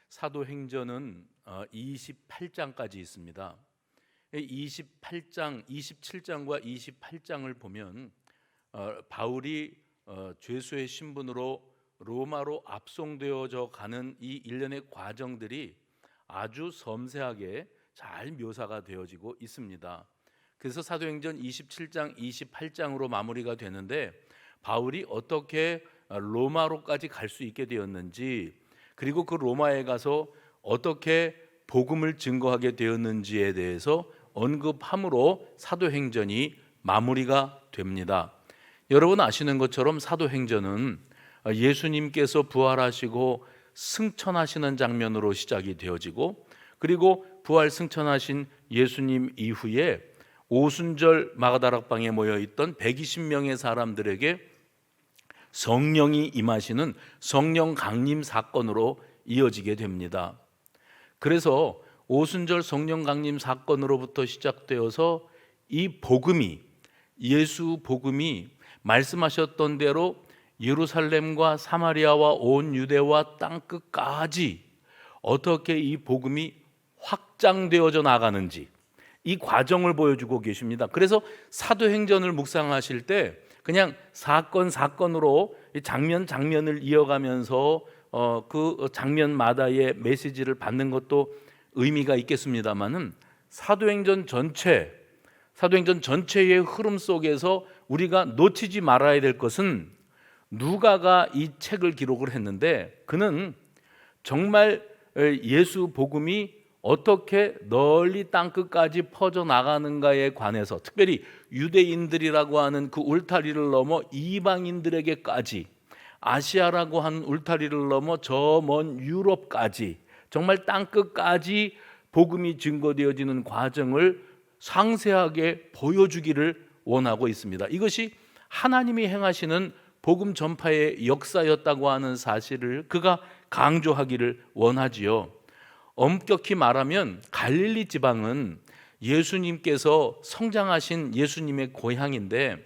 사도행전은 28장까지 있습니다. 28장, 27장과 28장을 보면 바울이 죄수의 신분으로 로마로 압송되어져 가는 이 일련의 과정들이 아주 섬세하게 잘 묘사가 되어지고 있습니다. 그래서 사도행전 27장, 28장으로 마무리가 되는데 바울이 어떻게 로마로까지 갈 수 있게 되었는지, 그리고 그 로마에 가서 어떻게 복음을 증거하게 되었는지에 대해서 언급함으로 사도행전이 마무리가 됩니다. 여러분 아시는 것처럼 사도행전은 예수님께서 부활하시고 승천하시는 장면으로 시작이 되어지고, 그리고 부활 승천하신 예수님 이후에 오순절 마가다락방에 모여있던 120명의 사람들에게 성령이 임하시는 성령 강림 사건으로 이어지게 됩니다. 그래서 오순절 성령 강림 사건으로부터 시작되어서 이 복음이, 예수 복음이 말씀하셨던 대로 예루살렘과 사마리아와 온 유대와 땅끝까지 어떻게 이 복음이 확장되어져 나가는지, 이 과정을 보여주고 계십니다. 그래서 사도행전을 묵상하실 때 그냥 사건으로 장면을 이어가면서 그 장면마다의 메시지를 받는 것도 의미가 있겠습니다만은 사도행전 전체의 흐름 속에서 우리가 놓치지 말아야 될 것은, 누가가 이 책을 기록을 했는데 그는 정말 예수 복음이 어떻게 널리 땅끝까지 퍼져나가는가에 관해서, 특별히 유대인들이라고 하는 그 울타리를 넘어 이방인들에게까지, 아시아라고 하는 울타리를 넘어 저 먼 유럽까지 정말 땅끝까지 복음이 증거되어지는 과정을 상세하게 보여주기를 원하고 있습니다. 이것이 하나님이 행하시는 복음 전파의 역사였다고 하는 사실을 그가 강조하기를 원하지요. 엄격히 말하면 갈릴리 지방은 예수님께서 성장하신 예수님의 고향인데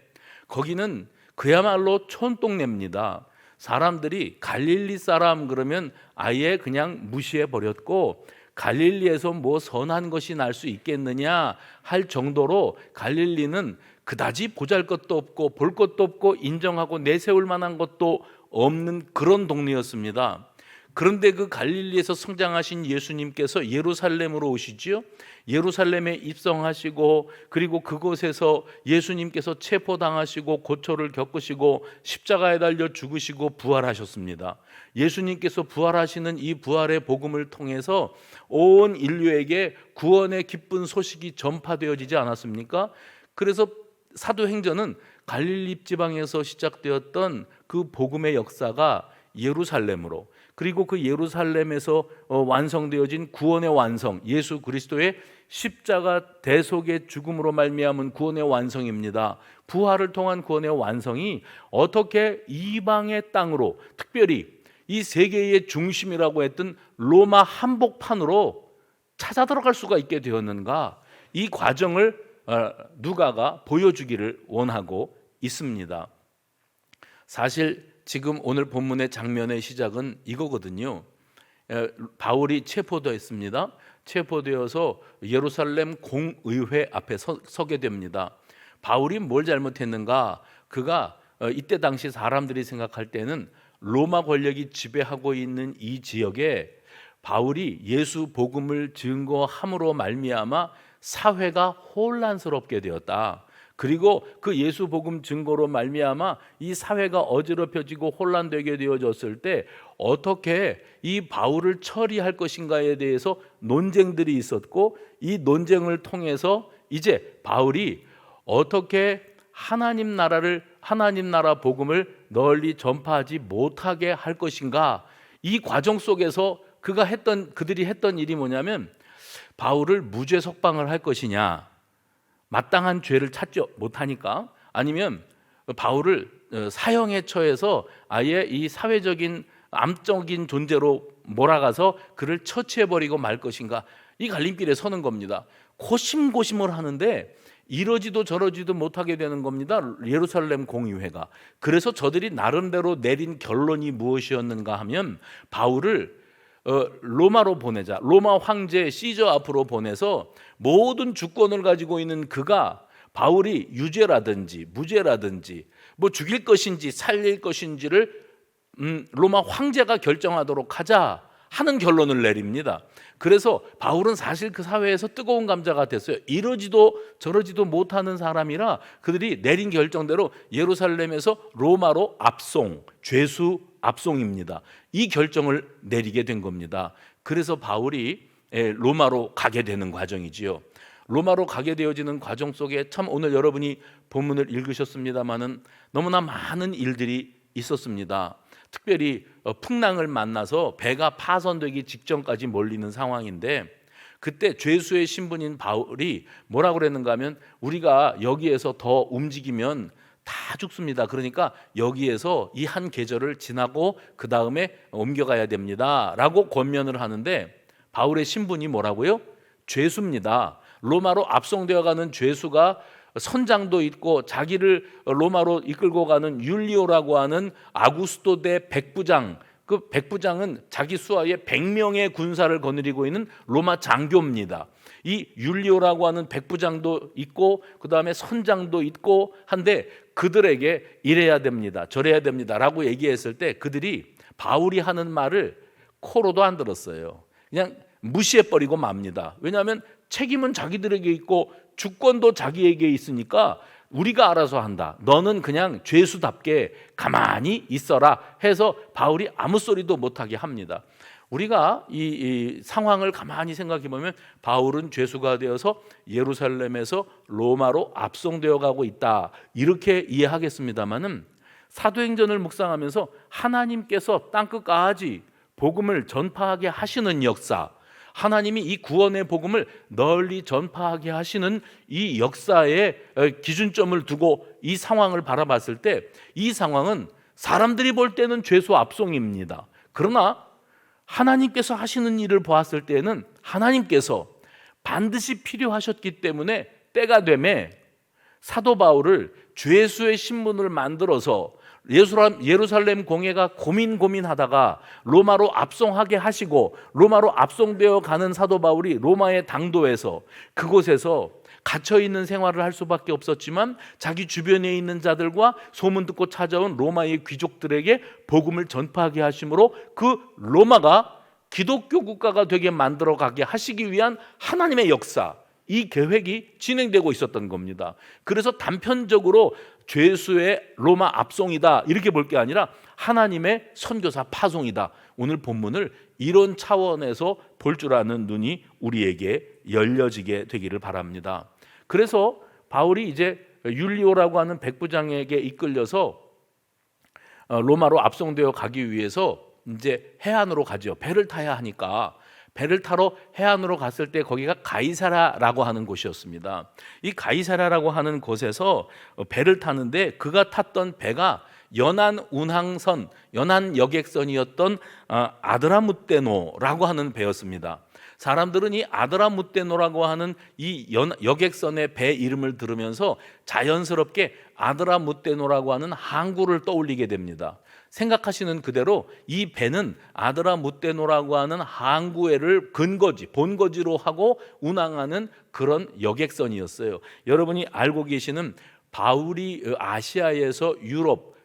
거기는 그야말로 촌동네입니다. 사람들이 갈릴리 사람 그러면 아예 그냥 무시해 버렸고, 갈릴리에서 뭐 선한 것이 날 수 있겠느냐 할 정도로 갈릴리는 그다지 보잘것도 없고 볼 것도 없고 인정하고 내세울 만한 것도 없는 그런 동네였습니다. 그런데 그 갈릴리에서 성장하신 예수님께서 예루살렘으로 오시지요. 예루살렘에 입성하시고, 그리고 그곳에서 예수님께서 체포당하시고 고초를 겪으시고 십자가에 달려 죽으시고 부활하셨습니다. 예수님께서 부활하시는 이 부활의 복음을 통해서 온 인류에게 구원의 기쁜 소식이 전파되어지지 않았습니까? 그래서 사도행전은 갈릴리 지방에서 시작되었던 그 복음의 역사가 예루살렘으로, 그리고 그 예루살렘에서 완성되어진 구원의 완성, 예수 그리스도의 십자가 대속의 죽음으로 말미암은 구원의 완성입니다. 부활을 통한 구원의 완성이 어떻게 이방의 땅으로, 특별히 이 세계의 중심이라고 했던 로마 한복판으로 찾아 들어갈 수가 있게 되었는가, 이 과정을 누가가 보여주기를 원하고 있습니다. 사실 지금 오늘 본문의 장면의 시작은 이거거든요. 바울이 체포되었습니다. 체포되어서 예루살렘 공의회 앞에 서게 됩니다. 바울이 뭘 잘못했는가? 그가 이때 당시 사람들이 생각할 때는 로마 권력이 지배하고 있는 이 지역에 바울이 예수 복음을 증거함으로 말미암아 사회가 혼란스럽게 되었다. 그리고 그 예수 복음 증거로 말미암아 이 사회가 어지럽혀지고 혼란되게 되어졌을 때 어떻게 이 바울을 처리할 것인가에 대해서 논쟁들이 있었고, 이 논쟁을 통해서 이제 바울이 어떻게 하나님 나라 복음을 널리 전파하지 못하게 할 것인가, 이 과정 속에서 그들이 했던 일이 뭐냐면 바울을 무죄 석방을 할 것이냐, 마땅한 죄를 찾지 못하니까, 아니면 바울을 사형에 처해서 아예 이 사회적인 암적인 존재로 몰아가서 그를 처치해버리고 말 것인가, 이 갈림길에 서는 겁니다. 고심고심을 하는데 이러지도 저러지도 못하게 되는 겁니다. 예루살렘 공의회가. 그래서 저들이 나름대로 내린 결론이 무엇이었는가 하면 바울을 로마로 보내자. 로마 황제 시저 앞으로 보내서 모든 주권을 가지고 있는 그가 바울이 유죄라든지 무죄라든지 뭐 죽일 것인지 살릴 것인지를 로마 황제가 결정하도록 하자 하는 결론을 내립니다. 그래서 바울은 사실 그 사회에서 뜨거운 감자가 됐어요. 이러지도 저러지도 못하는 사람이라 그들이 내린 결정대로 예루살렘에서 로마로 압송, 죄수 압송입니다. 이 결정을 내리게 된 겁니다. 그래서 바울이 로마로 가게 되는 과정이지요. 로마로 가게 되어지는 과정 속에 참 오늘 여러분이 본문을 읽으셨습니다마는 너무나 많은 일들이 있었습니다. 특별히 풍랑을 만나서 배가 파손되기 직전까지 몰리는 상황인데 그때 죄수의 신분인 바울이 뭐라고 그랬는가 하면 우리가 여기에서 더 움직이면 다 죽습니다. 그러니까 여기에서 이 한 계절을 지나고 그 다음에 옮겨가야 됩니다 라고 권면을 하는데 바울의 신분이 뭐라고요? 죄수입니다. 로마로 압송되어 가는 죄수가 선장도 있고 자기를 로마로 이끌고 가는 율리오라고 하는 아구스토 대 백부장, 그 백부장은 자기 수하에 100명의 군사를 거느리고 있는 로마 장교입니다. 이 율리오라고 하는 백부장도 있고 그 다음에 선장도 있고 한데 그들에게 이래야 됩니다 저래야 됩니다 라고 얘기했을 때 그들이 바울이 하는 말을 코로도 안 들었어요. 그냥 무시해버리고 맙니다. 왜냐하면 책임은 자기들에게 있고 주권도 자기에게 있으니까 우리가 알아서 한다. 너는 그냥 죄수답게 가만히 있어라 해서 바울이 아무 소리도 못하게 합니다. 우리가 이 상황을 가만히 생각해 보면 바울은 죄수가 되어서 예루살렘에서 로마로 압송되어 가고 있다 이렇게 이해하겠습니다마는 사도행전을 묵상하면서 하나님께서 땅끝까지 복음을 전파하게 하시는 역사, 하나님이 이 구원의 복음을 널리 전파하게 하시는 이 역사에 기준점을 두고 이 상황을 바라봤을 때 이 상황은 사람들이 볼 때는 죄수 압송입니다. 그러나 하나님께서 하시는 일을 보았을 때는 하나님께서 반드시 필요하셨기 때문에 때가 되매 사도 바울을 죄수의 신분을 만들어서 예루살렘 공회가 고민하다가 로마로 압송하게 하시고 로마로 압송되어 가는 사도 바울이 로마의 당도에서 그곳에서 갇혀있는 생활을 할 수밖에 없었지만 자기 주변에 있는 자들과 소문 듣고 찾아온 로마의 귀족들에게 복음을 전파하게 하심으로 그 로마가 기독교 국가가 되게 만들어 가게 하시기 위한 하나님의 역사, 이 계획이 진행되고 있었던 겁니다. 그래서 단편적으로 죄수의 로마 압송이다 이렇게 볼 게 아니라 하나님의 선교사 파송이다. 오늘 본문을 이런 차원에서 볼 줄 아는 눈이 우리에게 열려지게 되기를 바랍니다. 그래서 바울이 이제 율리오라고 하는 백부장에게 이끌려서 로마로 압송되어 가기 위해서 이제 해안으로 가죠. 배를 타야 하니까 배를 타러 해안으로 갔을 때 거기가 가이사라라고 하는 곳이었습니다. 이 가이사라라고 하는 곳에서 배를 타는데 그가 탔던 배가 연안 운항선, 연안 여객선이었던 아드라무테노라고 하는 배였습니다. 사람들은 이 아드라무테노라고 하는 이 여객선의 배 이름을 들으면서 자연스럽게 아드라무테노라고 하는 항구를 떠올리게 됩니다. 생각하시는 그대로 이 배는 아드라무테노라고 하는 항구를 본거지로 하고 운항하는 그런 여객선이었어요. 여러분이 알고 계시는 바울이 아시아에서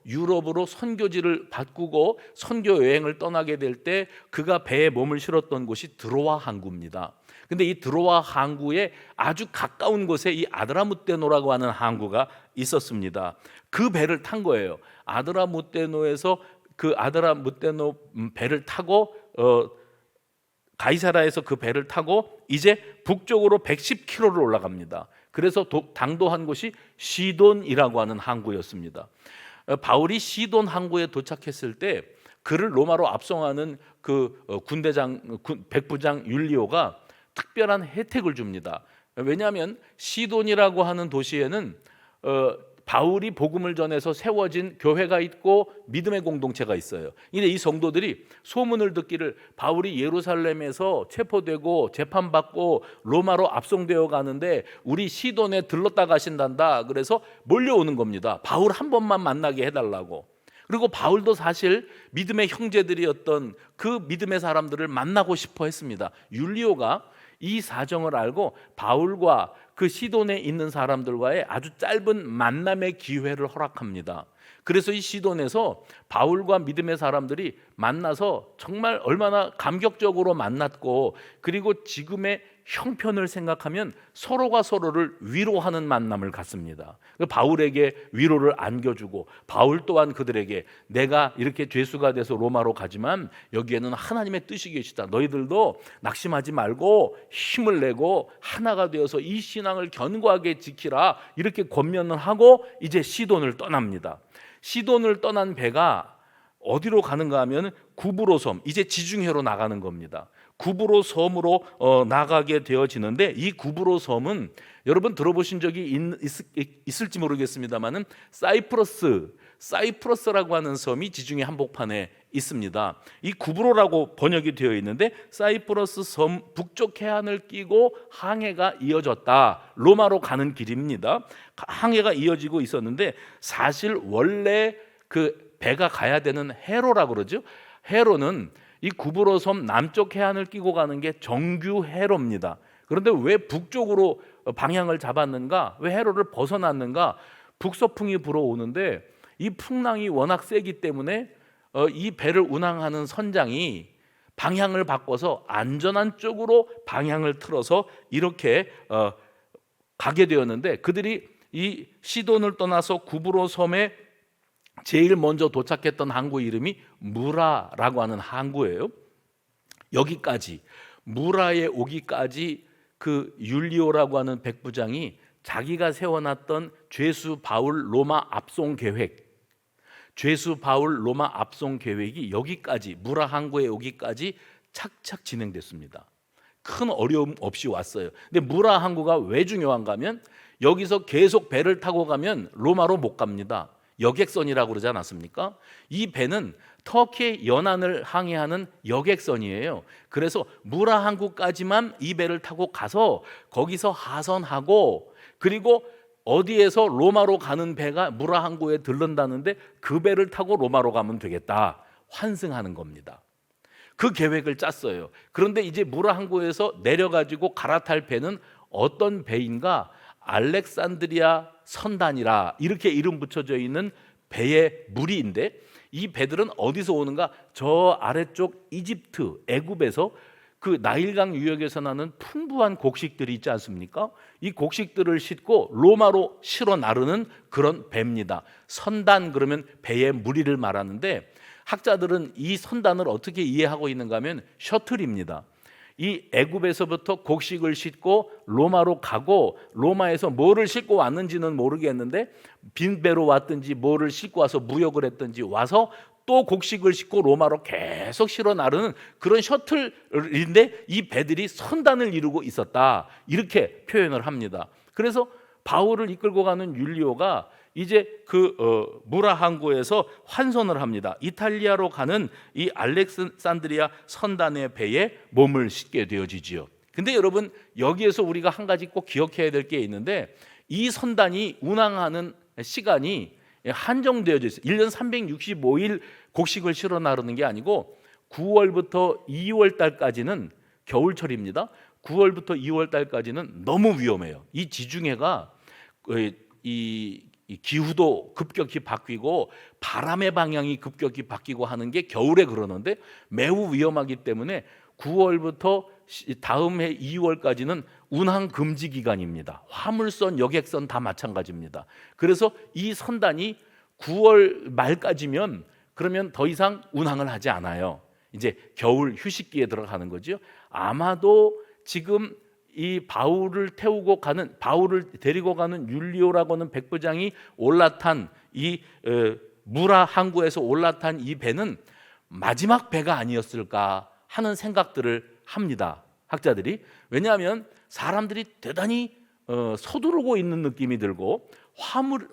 유럽으로 선교지를 바꾸고 선교 여행을 떠나게 될 때 그가 배에 몸을 실었던 곳이 드로아 항구입니다. 근데 이 드로아 항구에 아주 가까운 곳에 이 아드라무테노라고 하는 항구가 있었습니다. 그 배를 탄 거예요. 아드라무테노에서 그 아드라무테노 배를 타고 가이사라에서 그 배를 타고 이제 북쪽으로 110km를 올라갑니다. 그래서 당도한 곳이 시돈이라고 하는 항구였습니다. 바울이 시돈 항구에 도착했을 때 그를 로마로 압송하는 그 백부장 율리오가 특별한 혜택을 줍니다. 왜냐하면 시돈이라고 하는 도시에는 바울이 복음을 전해서 세워진 교회가 있고 믿음의 공동체가 있어요. 근데 이 성도들이 소문을 듣기를 바울이 예루살렘에서 체포되고 재판받고 로마로 압송되어 가는데 우리 시돈에 들렀다 가신단다. 그래서 몰려오는 겁니다. 바울 한 번만 만나게 해달라고. 그리고 바울도 사실 믿음의 형제들이었던 그 믿음의 사람들을 만나고 싶어 했습니다. 율리오가 이 사정을 알고 바울과 그 시돈에 있는 사람들과의 아주 짧은 만남의 기회를 허락합니다. 그래서 이 시돈에서 바울과 믿음의 사람들이 만나서 정말 얼마나 감격적으로 만났고, 그리고 지금의 형편을 생각하면 서로가 서로를 위로하는 만남을 갖습니다. 바울에게 위로를 안겨주고, 바울 또한 그들에게 내가 이렇게 죄수가 돼서 로마로 가지만 여기에는 하나님의 뜻이 계시다. 너희들도 낙심하지 말고 힘을 내고 하나가 되어서 이 신앙을 견고하게 지키라. 이렇게 권면을 하고 이제 시돈을 떠납니다. 시돈을 떠난 배가 어디로 가는가 하면 구브로 섬, 이제 지중해로 나가는 겁니다. 구브로 섬으로 나가게 되어지는데, 이 구브로 섬은 여러분 들어보신 적이 있을지 모르겠습니다만은 사이프러스라고 하는 섬이 지중해 한복판에 있습니다. 이 구브로라고 번역이 되어 있는데, 사이프러스 섬 북쪽 해안을 끼고 항해가 이어졌다. 로마로 가는 길입니다. 항해가 이어지고 있었는데, 사실 원래 그 배가 가야 되는 해로라고 그러죠. 해로는 이 구브로 섬 남쪽 해안을 끼고 가는 게 정규 해로입니다. 그런데 왜 북쪽으로 방향을 잡았는가? 왜 해로를 벗어났는가? 북서풍이 불어오는데 이 풍랑이 워낙 세기 때문에 이 배를 운항하는 선장이 방향을 바꿔서 안전한 쪽으로 방향을 틀어서 이렇게 가게 되었는데, 그들이 이 시돈을 떠나서 구브로 섬에 제일 먼저 도착했던 항구 이름이 무라라고 하는 항구예요. 여기까지, 무라에 오기까지 그 율리오라고 하는 백부장이 자기가 세워놨던 죄수 바울 로마 압송 계획이 여기까지, 무라 항구에 오기까지 착착 진행됐습니다. 큰 어려움 없이 왔어요. 근데 무라 항구가 왜 중요한가 하면, 여기서 계속 배를 타고 가면 로마로 못 갑니다. 여객선이라고 그러지 않았습니까? 이 배는 터키의 연안을 항해하는 여객선이에요. 그래서 무라 항구까지만 이 배를 타고 가서 거기서 하선하고, 그리고 어디에서 로마로 가는 배가 무라 항구에 들른다는데 그 배를 타고 로마로 가면 되겠다, 환승하는 겁니다. 그 계획을 짰어요. 그런데 이제 무라 항구에서 내려가지고 갈아탈 배는 어떤 배인가? 알렉산드리아 선단이라 이렇게 이름 붙여져 있는 배의 무리인데, 이 배들은 어디서 오는가? 저 아래쪽 이집트, 애굽에서 그 나일강 유역에서 나는 풍부한 곡식들이 있지 않습니까? 이 곡식들을 싣고 로마로 실어 나르는 그런 배입니다. 선단 그러면 배의 무리를 말하는데, 학자들은 이 선단을 어떻게 이해하고 있는가 하면 셔틀입니다. 이 애굽에서부터 곡식을 싣고 로마로 가고, 로마에서 뭐를 싣고 왔는지는 모르겠는데 빈 배로 왔든지 뭐를 싣고 와서 무역을 했든지 와서 또 곡식을 싣고 로마로 계속 실어 나르는 그런 셔틀인데, 이 배들이 선단을 이루고 있었다, 이렇게 표현을 합니다. 그래서 바울을 이끌고 가는 율리오가 이제 그 무라 항구에서 환선을 합니다. 이탈리아로 가는 이 알렉산드리아 선단의 배에 몸을 싣게 되어지지요. 근데 여러분, 여기에서 우리가 한 가지 꼭 기억해야 될 게 있는데, 이 선단이 운항하는 시간이 한정되어져 있어요. 1년 365일 곡식을 실어 나르는 게 아니고 9월부터 2월 달까지는 겨울철입니다. 9월부터 2월 달까지는 너무 위험해요. 이 지중해가 이 기후도 급격히 바뀌고 바람의 방향이 급격히 바뀌고 하는 게 겨울에 그러는데 매우 위험하기 때문에 9월부터 다음 해 2월까지는 운항 금지 기간입니다. 화물선, 여객선 다 마찬가지입니다. 그래서 이 선단이 9월 말까지면 그러면 더 이상 운항을 하지 않아요. 이제 겨울 휴식기에 들어가는 거죠. 아마도 지금 이 바울을 데리고 가는 율리오라고 하는 백부장이 올라탄 이 무라 항구에서 올라탄 이 배는 마지막 배가 아니었을까 하는 생각들을 합니다, 학자들이. 왜냐하면 사람들이 대단히 서두르고 있는 느낌이 들고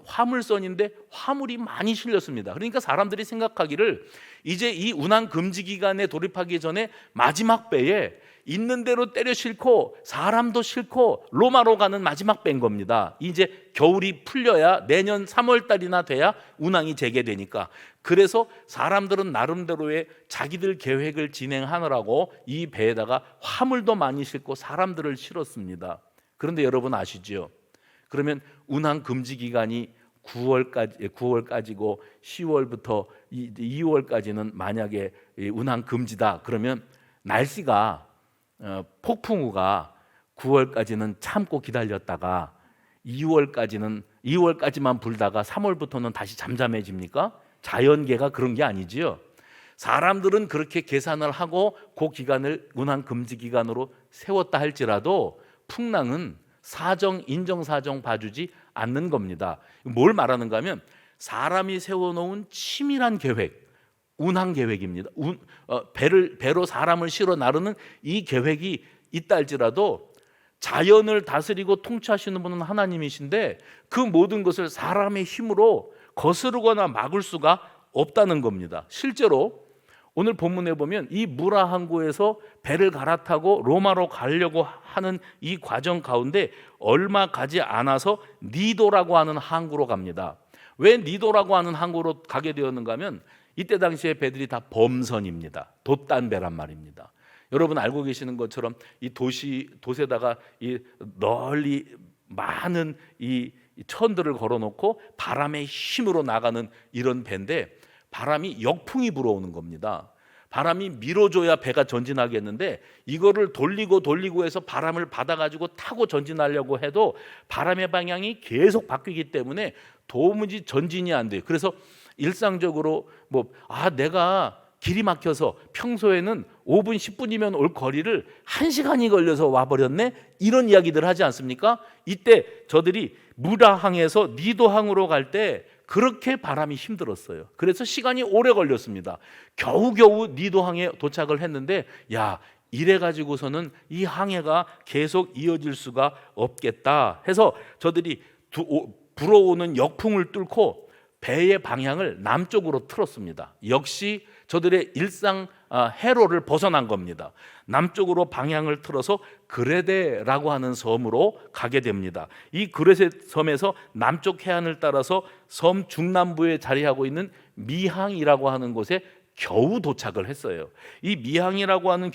화물선인데 화물이 많이 실렸습니다. 그러니까 사람들이 생각하기를 이제 이 운항 금지 기간에 돌입하기 전에 마지막 배에 있는 대로 때려 싣고 사람도 싣고 로마로 가는 마지막 배인 겁니다. 이제 겨울이 풀려야 내년 3월 달이나 돼야 운항이 재개되니까. 그래서 사람들은 나름대로의 자기들 계획을 진행하느라고 이 배에다가 화물도 많이 싣고 사람들을 실었습니다. 그런데 여러분 아시죠? 그러면 운항 금지 기간이 9월까지고 10월부터 2월까지는 만약에 운항 금지다. 그러면 날씨가 폭풍우가 9월까지는 참고 기다렸다가 2월까지만 불다가 3월부터는 다시 잠잠해집니까? 자연계가 그런 게 아니지요. 사람들은 그렇게 계산을 하고 그 기간을 운항 금지 기간으로 세웠다 할지라도 풍랑은 인정사정 봐주지 않는 겁니다. 뭘 말하는가 하면 사람이 세워놓은 치밀한 계획, 운항 계획입니다. 배로 사람을 실어 나르는 이 계획이 있다 할지라도 자연을 다스리고 통치하시는 분은 하나님이신데 그 모든 것을 사람의 힘으로 거스르거나 막을 수가 없다는 겁니다. 실제로 오늘 본문에 보면 이 무라 항구에서 배를 갈아타고 로마로 가려고 하는 이 과정 가운데 얼마 가지 않아서 니도라고 하는 항구로 갑니다. 왜 니도라고 하는 항구로 가게 되었는가 하면 이때 당시에 배들이 다 범선입니다. 돛단 배란 말입니다. 여러분 알고 계시는 것처럼 이 돛에다가 이 널리 많은 이 천들을 걸어놓고 바람의 힘으로 나가는 이런 배인데 바람이 역풍이 불어오는 겁니다. 바람이 밀어줘야 배가 전진하겠는데 이거를 돌리고 해서 바람을 받아가지고 타고 전진하려고 해도 바람의 방향이 계속 바뀌기 때문에 도무지 전진이 안 돼요. 그래서 일상적으로 내가 길이 막혀서 평소에는 5분 10분이면 올 거리를 1시간이 걸려서 와버렸네, 이런 이야기들 하지 않습니까? 이때 저들이 무라항에서 니도항으로 갈 때 그렇게 바람이 힘들었어요. 그래서 시간이 오래 걸렸습니다. 겨우겨우 니도항에 도착을 했는데 이래 가지고서는 이 항해가 계속 이어질 수가 없겠다 해서 저들이 불어오는 역풍을 뚫고 배의 방향을 남쪽으로 틀었습니다. 역시 저들의 일상 해로를 벗어난 겁니다. 남쪽으로 방향을 틀어서 그레데라고 하는 섬으로 가게 됩니다. 이 그레데 섬에서 남쪽 해안을 따라서 섬 중남부에 자리하고 있는 미항이라고 하는 곳에 겨우 도착을 했어요. 이 미항이라고 하는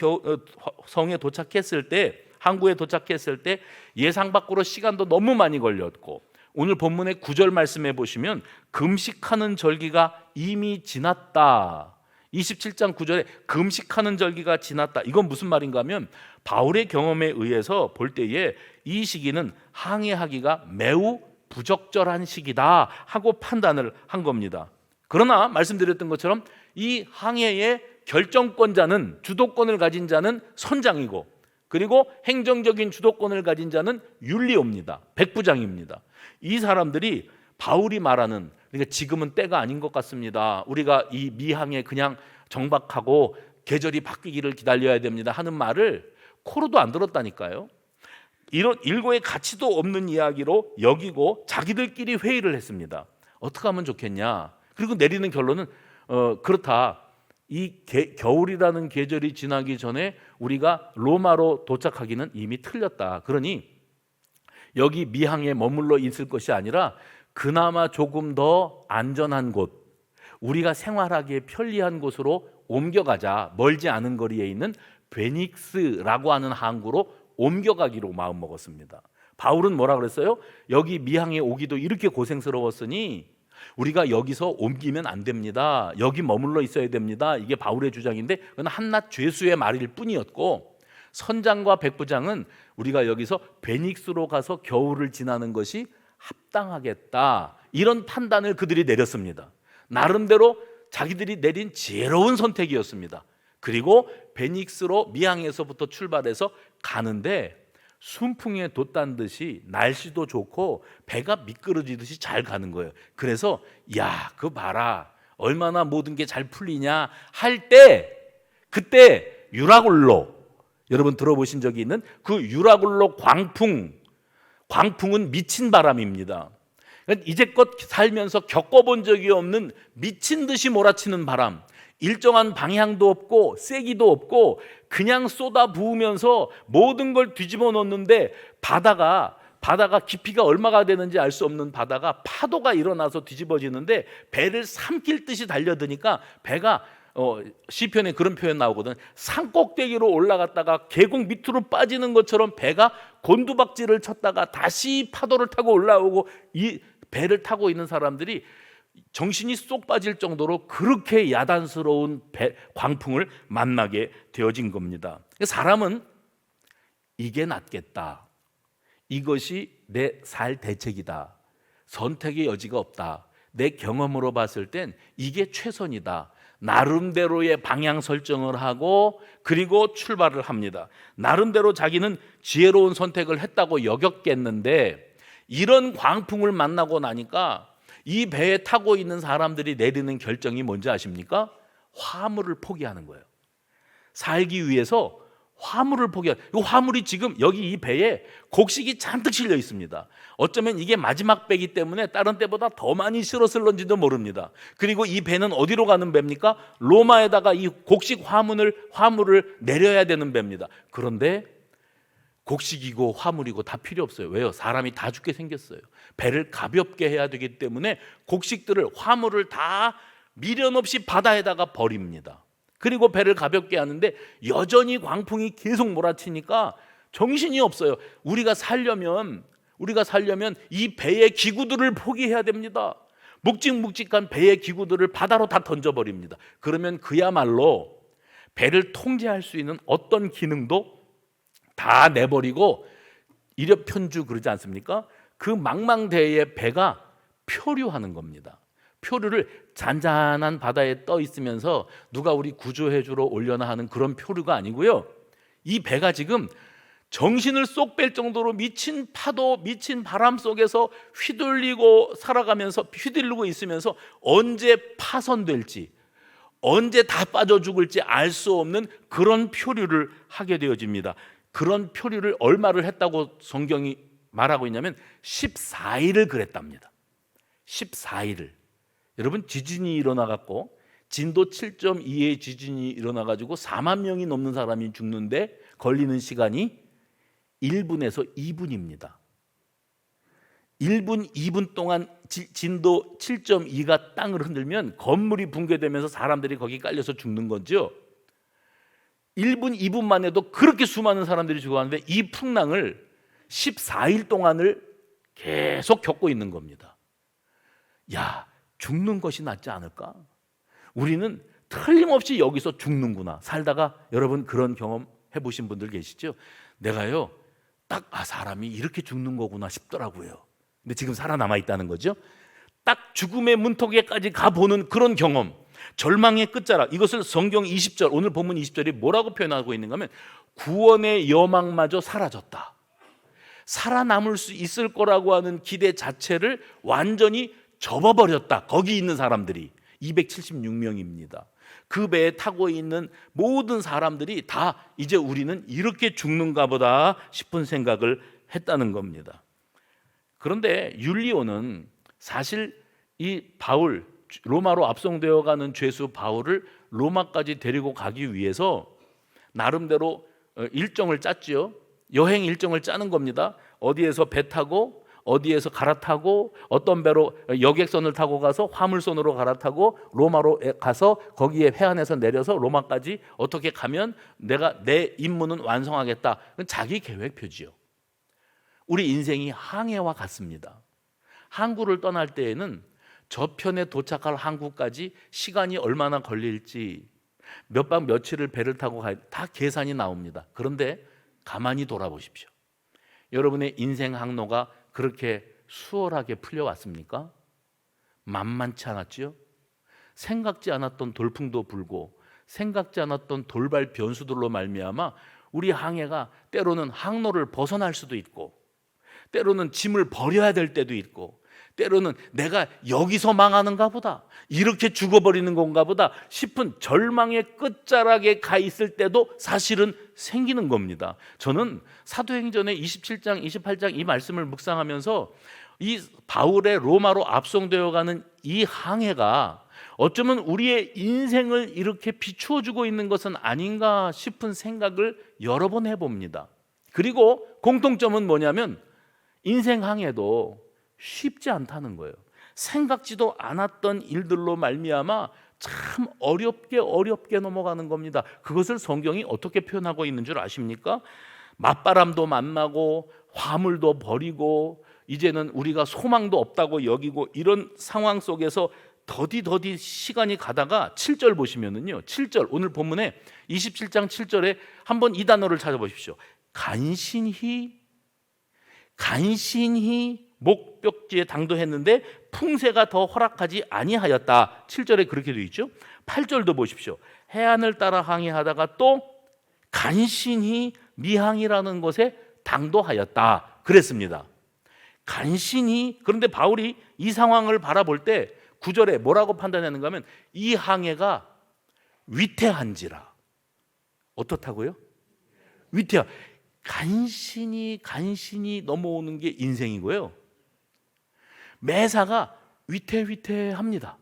성에 도착했을 때, 항구에 도착했을 때 예상 밖으로 시간도 너무 많이 걸렸고, 오늘 본문의 9절 말씀해 보시면 금식하는 절기가 이미 지났다. 27장 9절에 금식하는 절기가 지났다. 이건 무슨 말인가 하면 바울의 경험에 의해서 볼 때에 이 시기는 항해하기가 매우 부적절한 시기다 하고 판단을 한 겁니다. 그러나 말씀드렸던 것처럼 이 항해의 결정권자는, 주도권을 가진 자는 선장이고, 그리고 행정적인 주도권을 가진 자는 율리오입니다. 백부장입니다. 이 사람들이 바울이 말하는, 그러니까 지금은 때가 아닌 것 같습니다, 우리가 이 미항에 그냥 정박하고 계절이 바뀌기를 기다려야 됩니다 하는 말을 코로도 안 들었다니까요. 이런 일고의 가치도 없는 이야기로 여기고 자기들끼리 회의를 했습니다. 어떻게 하면 좋겠냐. 그리고 내리는 결론은 그렇다. 이 겨울이라는 계절이 지나기 전에 우리가 로마로 도착하기는 이미 틀렸다. 그러니 여기 미항에 머물러 있을 것이 아니라 그나마 조금 더 안전한 곳, 우리가 생활하기에 편리한 곳으로 옮겨가자. 멀지 않은 거리에 있는 베닉스라고 하는 항구로 옮겨가기로 마음먹었습니다. 바울은 뭐라 그랬어요? 여기 미항에 오기도 이렇게 고생스러웠으니 우리가 여기서 옮기면 안 됩니다. 여기 머물러 있어야 됩니다. 이게 바울의 주장인데 그건 한낱 죄수의 말일 뿐이었고, 선장과 백부장은 우리가 여기서 베닉스로 가서 겨울을 지나는 것이 합당하겠다, 이런 판단을 그들이 내렸습니다. 나름대로 자기들이 내린 지혜로운 선택이었습니다. 그리고 베닉스로 미항에서부터 출발해서 가는데 순풍에 돛단 듯이 날씨도 좋고 배가 미끄러지듯이 잘 가는 거예요. 그래서 그 봐라, 얼마나 모든 게 잘 풀리냐 할 때, 그때 유라굴로, 여러분 들어보신 적이 있는 그 유라굴로 광풍은 미친 바람입니다. 이제껏 살면서 겪어본 적이 없는 미친 듯이 몰아치는 바람, 일정한 방향도 없고 세기도 없고 그냥 쏟아 부으면서 모든 걸 뒤집어 놓는데 바다가 깊이가 얼마가 되는지 알 수 없는 바다가 파도가 일어나서 뒤집어지는데 배를 삼킬 듯이 달려드니까 배가 시편에 그런 표현 나오거든. 산꼭대기로 올라갔다가 계곡 밑으로 빠지는 것처럼 배가 곤두박질을 쳤다가 다시 파도를 타고 올라오고, 이 배를 타고 있는 사람들이 정신이 쏙 빠질 정도로 그렇게 야단스러운 광풍을 만나게 되어진 겁니다. 사람은 이게 낫겠다, 이것이 내 살 대책이다, 선택의 여지가 없다, 내 경험으로 봤을 땐 이게 최선이다, 나름대로의 방향 설정을 하고 그리고 출발을 합니다. 나름대로 자기는 지혜로운 선택을 했다고 여겼겠는데, 이런 광풍을 만나고 나니까 이 배에 타고 있는 사람들이 내리는 결정이 뭔지 아십니까? 화물을 포기하는 거예요. 살기 위해서 화물을 포기하는. 이 화물이 지금 여기 이 배에 곡식이 잔뜩 실려 있습니다. 어쩌면 이게 마지막 배이기 때문에 다른 때보다 더 많이 실었을런지도 모릅니다. 그리고 이 배는 어디로 가는 배입니까? 로마에다가 이 곡식 화물을 내려야 되는 배입니다. 그런데 곡식이고 화물이고 다 필요 없어요. 왜요? 사람이 다 죽게 생겼어요. 배를 가볍게 해야 되기 때문에 곡식들을, 화물을 다 미련 없이 바다에다가 버립니다. 그리고 배를 가볍게 하는데 여전히 광풍이 계속 몰아치니까 정신이 없어요. 우리가 살려면 이 배의 기구들을 포기해야 됩니다. 묵직묵직한 배의 기구들을 바다로 다 던져버립니다. 그러면 그야말로 배를 통제할 수 있는 어떤 기능도 다 내버리고 이력편주 그러지 않습니까? 그 망망대해의 배가 표류하는 겁니다. 표류를 잔잔한 바다에 떠 있으면서 누가 우리 구조해 주러 올려나 하는 그런 표류가 아니고요. 이 배가 지금 정신을 쏙 뺄 정도로 미친 파도, 미친 바람 속에서 휘둘리고 있으면서 언제 파손될지, 언제 다 빠져 죽을지 알 수 없는 그런 표류를 하게 되어집니다. 그런 표류를 얼마를 했다고 성경이 말하고 있냐면 14일을 그랬답니다. 14일을. 여러분, 지진이 일어나갖고 진도 7.2의 지진이 일어나가지고 4만 명이 넘는 사람이 죽는데 걸리는 시간이 1분에서 2분입니다. 1분, 2분 동안 진도 7.2가 땅을 흔들면 건물이 붕괴되면서 사람들이 거기 깔려서 죽는 거죠. 1분, 2분만 해도 그렇게 수많은 사람들이 죽어가는데 이 풍랑을 14일 동안을 계속 겪고 있는 겁니다. 야, 죽는 것이 낫지 않을까? 우리는 틀림없이 여기서 죽는구나. 살다가 여러분 그런 경험 해보신 분들 계시죠? 내가요, 사람이 이렇게 죽는 거구나 싶더라고요. 근데 지금 살아남아 있다는 거죠. 딱 죽음의 문턱에까지 가보는 그런 경험, 절망의 끝자락. 이것을 성경 20절, 오늘 본문 20절이 뭐라고 표현하고 있는가 하면 구원의 여망마저 사라졌다. 살아남을 수 있을 거라고 하는 기대 자체를 완전히 접어버렸다. 거기 있는 사람들이 276명입니다. 그 배에 타고 있는 모든 사람들이 다 이제 우리는 이렇게 죽는가 보다 싶은 생각을 했다는 겁니다. 그런데 율리오는 사실 이 바울, 로마로 압송되어 가는 죄수 바울을 로마까지 데리고 가기 위해서 나름대로 일정을 짰지요. 여행 일정을 짜는 겁니다. 어디에서 배 타고 어디에서 갈아타고 어떤 배로 여객선을 타고 가서 화물선으로 갈아타고 로마로 가서 거기에 해안에서 내려서 로마까지 어떻게 가면 내가 내 임무는 완성하겠다. 그건 자기 계획표지요. 우리 인생이 항해와 같습니다. 항구를 떠날 때에는 저편에 도착할 항구까지 시간이 얼마나 걸릴지, 몇 박 며칠을 배를 타고 가야 다 계산이 나옵니다. 그런데 가만히 돌아보십시오. 여러분의 인생 항로가 그렇게 수월하게 풀려왔습니까? 만만치 않았지요? 생각지 않았던 돌풍도 불고 생각지 않았던 돌발 변수들로 말미암아 우리 항해가 때로는 항로를 벗어날 수도 있고, 때로는 짐을 버려야 될 때도 있고, 때로는 내가 여기서 망하는가 보다, 이렇게 죽어버리는 건가 보다 싶은 절망의 끝자락에 가 있을 때도 사실은 생기는 겁니다. 저는 사도행전의 27장, 28장 이 말씀을 묵상하면서 이 바울의 로마로 압송되어 가는 이 항해가 어쩌면 우리의 인생을 이렇게 비추어주고 있는 것은 아닌가 싶은 생각을 여러 번 해봅니다. 그리고 공통점은 뭐냐면 인생 항해도 쉽지 않다는 거예요. 생각지도 않았던 일들로 말미암아 참 어렵게 넘어가는 겁니다. 그것을 성경이 어떻게 표현하고 있는 줄 아십니까? 맞바람도 만나고 화물도 버리고 이제는 우리가 소망도 없다고 여기고 이런 상황 속에서 더디 시간이 가다가 7절 보시면은요, 7절 오늘 본문에 27장 7절에 한번 이 단어를 찾아보십시오. 간신히 목벽지에 당도했는데 풍세가 더 허락하지 아니하였다. 7절에 그렇게 되어 있죠. 8절도 보십시오. 해안을 따라 항해하다가 또 간신히 미항이라는 곳에 당도하였다 그랬습니다. 간신히. 그런데 바울이 이 상황을 바라볼 때 9절에 뭐라고 판단하는가 하면 이 항해가 위태한지라. 어떻다고요? 간신히 넘어오는 게 인생이고요, 매사가 위태합니다.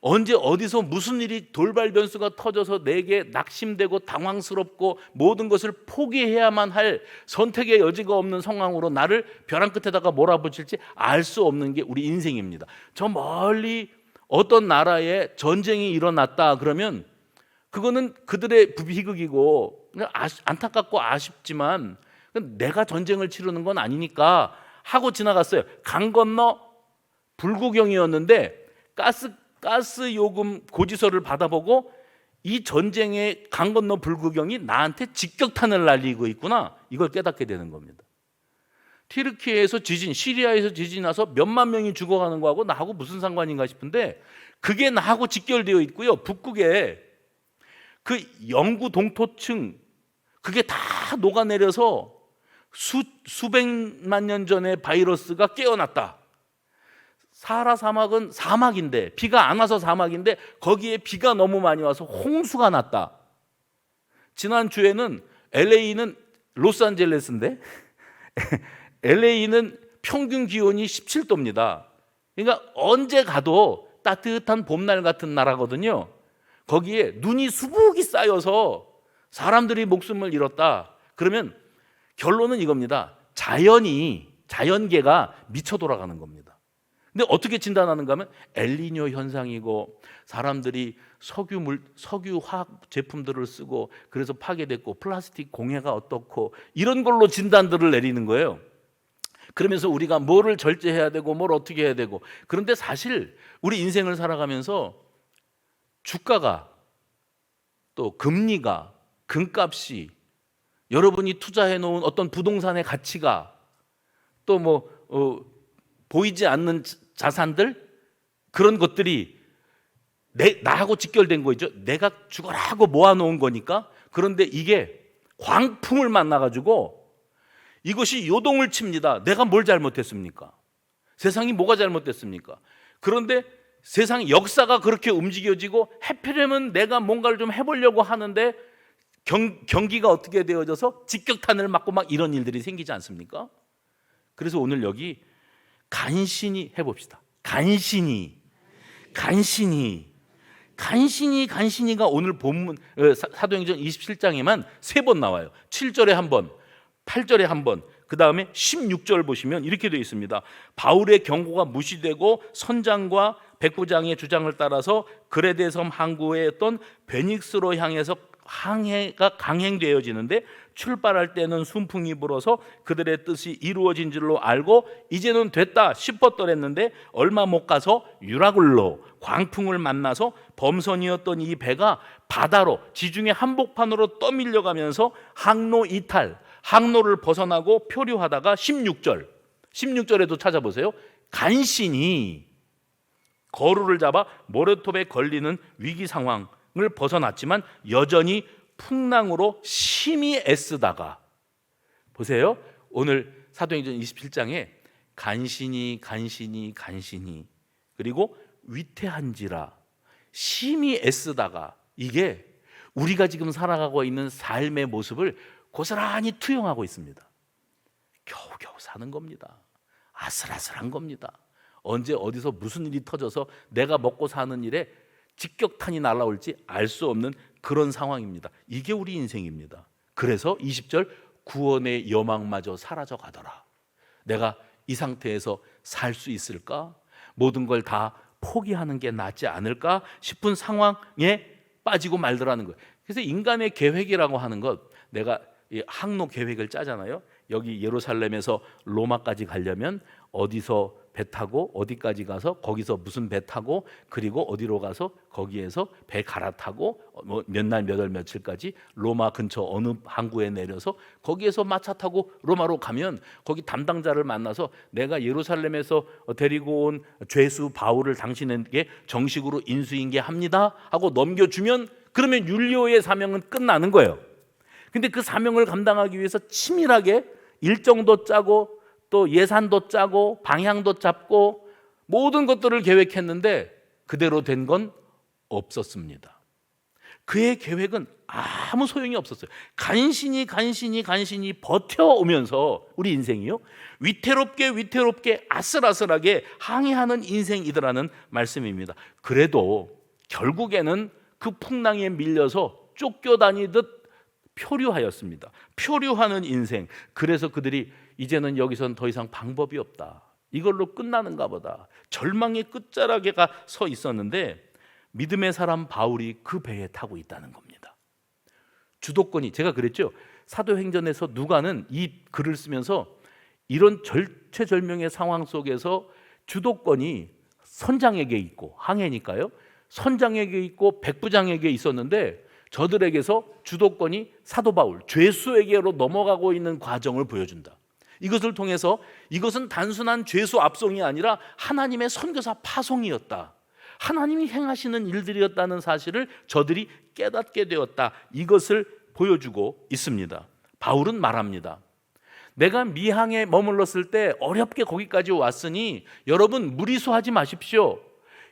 언제 어디서 무슨 일이 돌발 변수가 터져서 내게 낙심되고 당황스럽고 모든 것을 포기해야만 할 선택의 여지가 없는 상황으로 나를 벼랑 끝에다가 몰아붙일지 알 수 없는 게 우리 인생입니다. 저 멀리 어떤 나라에 전쟁이 일어났다 그러면 그거는 그들의 비극이고 안타깝고 아쉽지만 내가 전쟁을 치르는 건 아니니까 하고 지나갔어요. 강 건너 불구경이었는데 가스 요금 고지서를 받아보고 이 전쟁의 강 건너 불구경이 나한테 직격탄을 날리고 있구나, 이걸 깨닫게 되는 겁니다. 튀르키예에서 지진, 시리아에서 지진 나서 몇만 명이 죽어가는 거하고 나하고 무슨 상관인가 싶은데 그게 나하고 직결되어 있고요. 북극에 그 영구 동토층 그게 다 녹아내려서 수백만 년 전에 바이러스가 깨어났다. 사하라 사막은 사막인데, 비가 안 와서 사막인데 거기에 비가 너무 많이 와서 홍수가 났다. 지난주에는 LA는 로스앤젤레스인데 LA는 평균 기온이 17도입니다. 그러니까 언제 가도 따뜻한 봄날 같은 나라거든요. 거기에 눈이 수북이 쌓여서 사람들이 목숨을 잃었다. 그러면 결론은 이겁니다. 자연계가 미쳐 돌아가는 겁니다. 근데 어떻게 진단하는가 하면 엘니뇨 현상이고 사람들이 석유 화학 제품들을 쓰고 그래서 파괴됐고 플라스틱 공해가 어떻고 이런 걸로 진단들을 내리는 거예요. 그러면서 우리가 뭐를 절제해야 되고 뭘 어떻게 해야 되고, 그런데 사실 우리 인생을 살아가면서 주가가 또 금리가, 금값이, 여러분이 투자해 놓은 어떤 부동산의 가치가, 또 보이지 않는 자산들, 그런 것들이 나하고 직결된 거죠. 내가 죽어라고 모아놓은 거니까. 그런데 이게 광풍을 만나가지고 이것이 요동을 칩니다. 내가 뭘 잘못했습니까? 세상이 뭐가 잘못됐습니까? 그런데 세상 역사가 그렇게 움직여지고 하필이면 내가 뭔가를 좀 해보려고 하는데 경기가 어떻게 되어져서 직격탄을 맞고 막 이런 일들이 생기지 않습니까? 그래서 오늘 여기 간신히 해봅시다. 간신히가 오늘 본문 사도행전 27장에만 3번 나와요. 7절에 한 번, 8절에 한 번, 그 다음에 16절 보시면 이렇게 되어 있습니다. 바울의 경고가 무시되고 선장과 백부장의 주장을 따라서 그레데 섬 항구에 있던 베닉스로 향해서 항해가 강행되어지는데 출발할 때는 순풍이 불어서 그들의 뜻이 이루어진 줄로 알고 이제는 됐다 싶었더랬는데 얼마 못 가서 유라굴로 광풍을 만나서 범선이었던 이 배가 바다로 지중해 한복판으로 떠밀려가면서 항로 이탈, 항로를 벗어나고 표류하다가 16절에도 찾아보세요. 간신히 거루를 잡아 모래톱에 걸리는 위기 상황을 벗어났지만 여전히 풍랑으로 심히 애쓰다가, 보세요. 오늘 사도행전 27장에 간신히 그리고 위태한지라 심히 애쓰다가, 이게 우리가 지금 살아가고 있는 삶의 모습을 고스란히 투영하고 있습니다. 겨우겨우 사는 겁니다. 아슬아슬한 겁니다. 언제 어디서 무슨 일이 터져서 내가 먹고 사는 일에 직격탄이 날아올지 알 수 없는 그런 상황입니다. 이게 우리 인생입니다. 그래서 20절 구원의 여망마저 사라져 가더라. 내가 이 상태에서 살 수 있을까? 모든 걸 다 포기하는 게 낫지 않을까 싶은 상황에 빠지고 말더라는 거예요. 그래서 인간의 계획이라고 하는 것, 내가 이 항로 계획을 짜잖아요. 여기 예루살렘에서 로마까지 가려면 어디서 배 타고 어디까지 가서 거기서 무슨 배 타고 그리고 어디로 가서 거기에서 배 갈아타고 몇 날 몇 월 며칠까지 로마 근처 어느 항구에 내려서 거기에서 마차 타고 로마로 가면 거기 담당자를 만나서 내가 예루살렘에서 데리고 온 죄수 바울을 당신에게 정식으로 인수인계합니다 하고 넘겨주면 그러면 율리오의 사명은 끝나는 거예요. 근데 그 사명을 감당하기 위해서 치밀하게 일정도 짜고 또 예산도 짜고 방향도 잡고 모든 것들을 계획했는데 그대로 된 건 없었습니다. 그의 계획은 아무 소용이 없었어요. 간신히 버텨오면서 우리 인생이요, 위태롭게 아슬아슬하게 항해하는 인생이더라는 말씀입니다. 그래도 결국에는 그 풍랑에 밀려서 쫓겨다니듯 표류하였습니다. 표류하는 인생. 그래서 그들이 이제는 여기선 더 이상 방법이 없다, 이걸로 끝나는가 보다, 절망의 끝자락에 서 있었는데 믿음의 사람 바울이 그 배에 타고 있다는 겁니다. 주도권이, 제가 그랬죠, 사도행전에서 누가는 이 글을 쓰면서 이런 절체절명의 상황 속에서 주도권이 선장에게 있고, 항해니까요, 선장에게 있고 백부장에게 있었는데 저들에게서 주도권이 사도 바울, 죄수에게로 넘어가고 있는 과정을 보여준다. 이것을 통해서 이것은 단순한 죄수 압송이 아니라 하나님의 선교사 파송이었다, 하나님이 행하시는 일들이었다는 사실을 저들이 깨닫게 되었다, 이것을 보여주고 있습니다. 바울은 말합니다. 내가 미항에 머물렀을 때 어렵게 거기까지 왔으니 여러분 무리수하지 마십시오.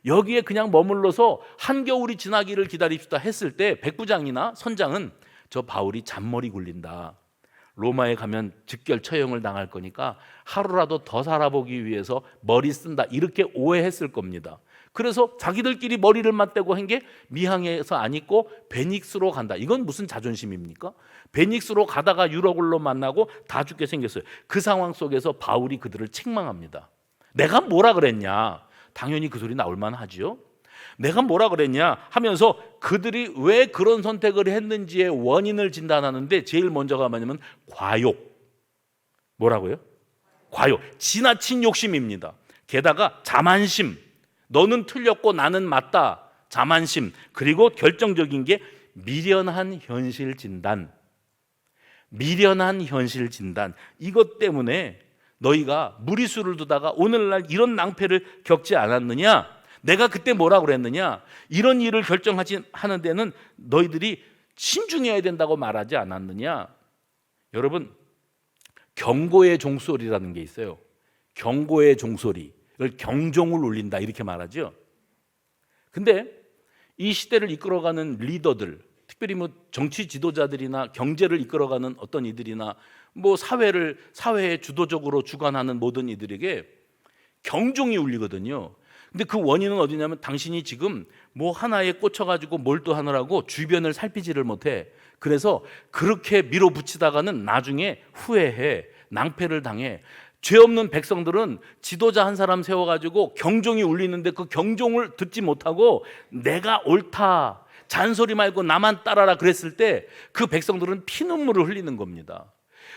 여기에 그냥 머물러서 한겨울이 지나기를 기다립시다 했을 때 백부장이나 선장은 저 바울이 잔머리 굴린다, 로마에 가면 즉결 처형을 당할 거니까 하루라도 더 살아보기 위해서 머리 쓴다, 이렇게 오해했을 겁니다. 그래서 자기들끼리 머리를 맞대고 한 게 미항에서 안 있고 베닉스로 간다. 이건 무슨 자존심입니까? 베닉스로 가다가 유러굴로 만나고 다 죽게 생겼어요. 그 상황 속에서 바울이 그들을 책망합니다. 내가 뭐라 그랬냐? 당연히 그 소리 나올 만하지요. 내가 뭐라 그랬냐 하면서 그들이 왜 그런 선택을 했는지의 원인을 진단하는데 제일 먼저가 뭐냐면 과욕. 뭐라고요? 과욕, 지나친 욕심입니다. 게다가 자만심, 너는 틀렸고 나는 맞다, 자만심. 그리고 결정적인 게 미련한 현실 진단. 미련한 현실 진단. 이것 때문에 너희가 무리수를 두다가 오늘날 이런 낭패를 겪지 않았느냐? 내가 그때 뭐라 그랬느냐? 이런 일을 결정하는 데는 너희들이 신중해야 된다고 말하지 않았느냐? 여러분, 경고의 종소리라는 게 있어요. 경고의 종소리, 이걸 경종을 울린다 이렇게 말하죠. 근데 이 시대를 이끌어가는 리더들, 특별히 뭐 정치 지도자들이나 경제를 이끌어가는 어떤 이들이나 뭐 사회에 주도적으로 주관하는 모든 이들에게 경종이 울리거든요. 근데 그 원인은 어디냐면 당신이 지금 뭐 하나에 꽂혀가지고 몰두하느라고 주변을 살피지를 못해. 그래서 그렇게 밀어붙이다가는 나중에 후회해, 낭패를 당해. 죄 없는 백성들은 지도자 한 사람 세워가지고 경종이 울리는데 그 경종을 듣지 못하고 내가 옳다, 잔소리 말고 나만 따라라 그랬을 때 그 백성들은 피눈물을 흘리는 겁니다.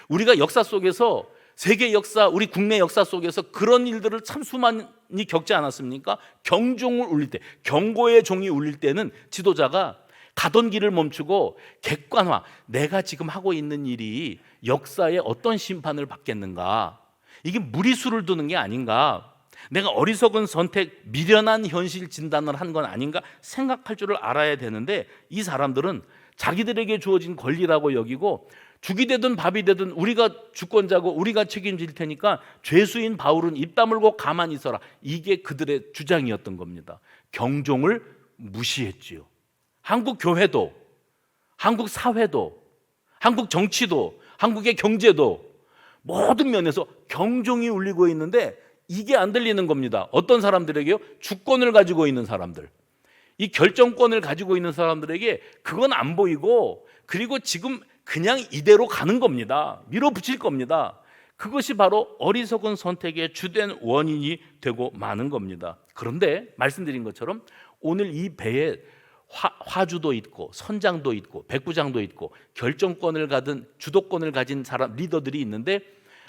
우리가 역사 속에서, 세계 역사, 우리 국내 역사 속에서 그런 일들을 참 수많이 겪지 않았습니까? 경종을 울릴 때, 경고의 종이 울릴 때는 지도자가 가던 길을 멈추고 객관화, 내가 지금 하고 있는 일이 역사에 어떤 심판을 받겠는가, 이게 무리수를 두는 게 아닌가, 내가 어리석은 선택, 미련한 현실 진단을 한 건 아닌가 생각할 줄을 알아야 되는데 이 사람들은 자기들에게 주어진 권리라고 여기고 죽이 되든 밥이 되든 우리가 주권자고 우리가 책임질 테니까 죄수인 바울은 입 다물고 가만히 있어라, 이게 그들의 주장이었던 겁니다. 경종을 무시했지요. 한국 교회도, 한국 사회도, 한국 정치도, 한국의 경제도 모든 면에서 경종이 울리고 있는데 이게 안 들리는 겁니다. 어떤 사람들에게요? 주권을 가지고 있는 사람들, 이 결정권을 가지고 있는 사람들에게 그건 안 보이고, 그리고 지금 그냥 이대로 가는 겁니다. 밀어붙일 겁니다. 그것이 바로 어리석은 선택의 주된 원인이 되고 마는 겁니다. 그런데 말씀드린 것처럼 오늘 이 배에 화주도 있고 선장도 있고 백부장도 있고 결정권을 가진 주도권을 가진 사람, 리더들이 있는데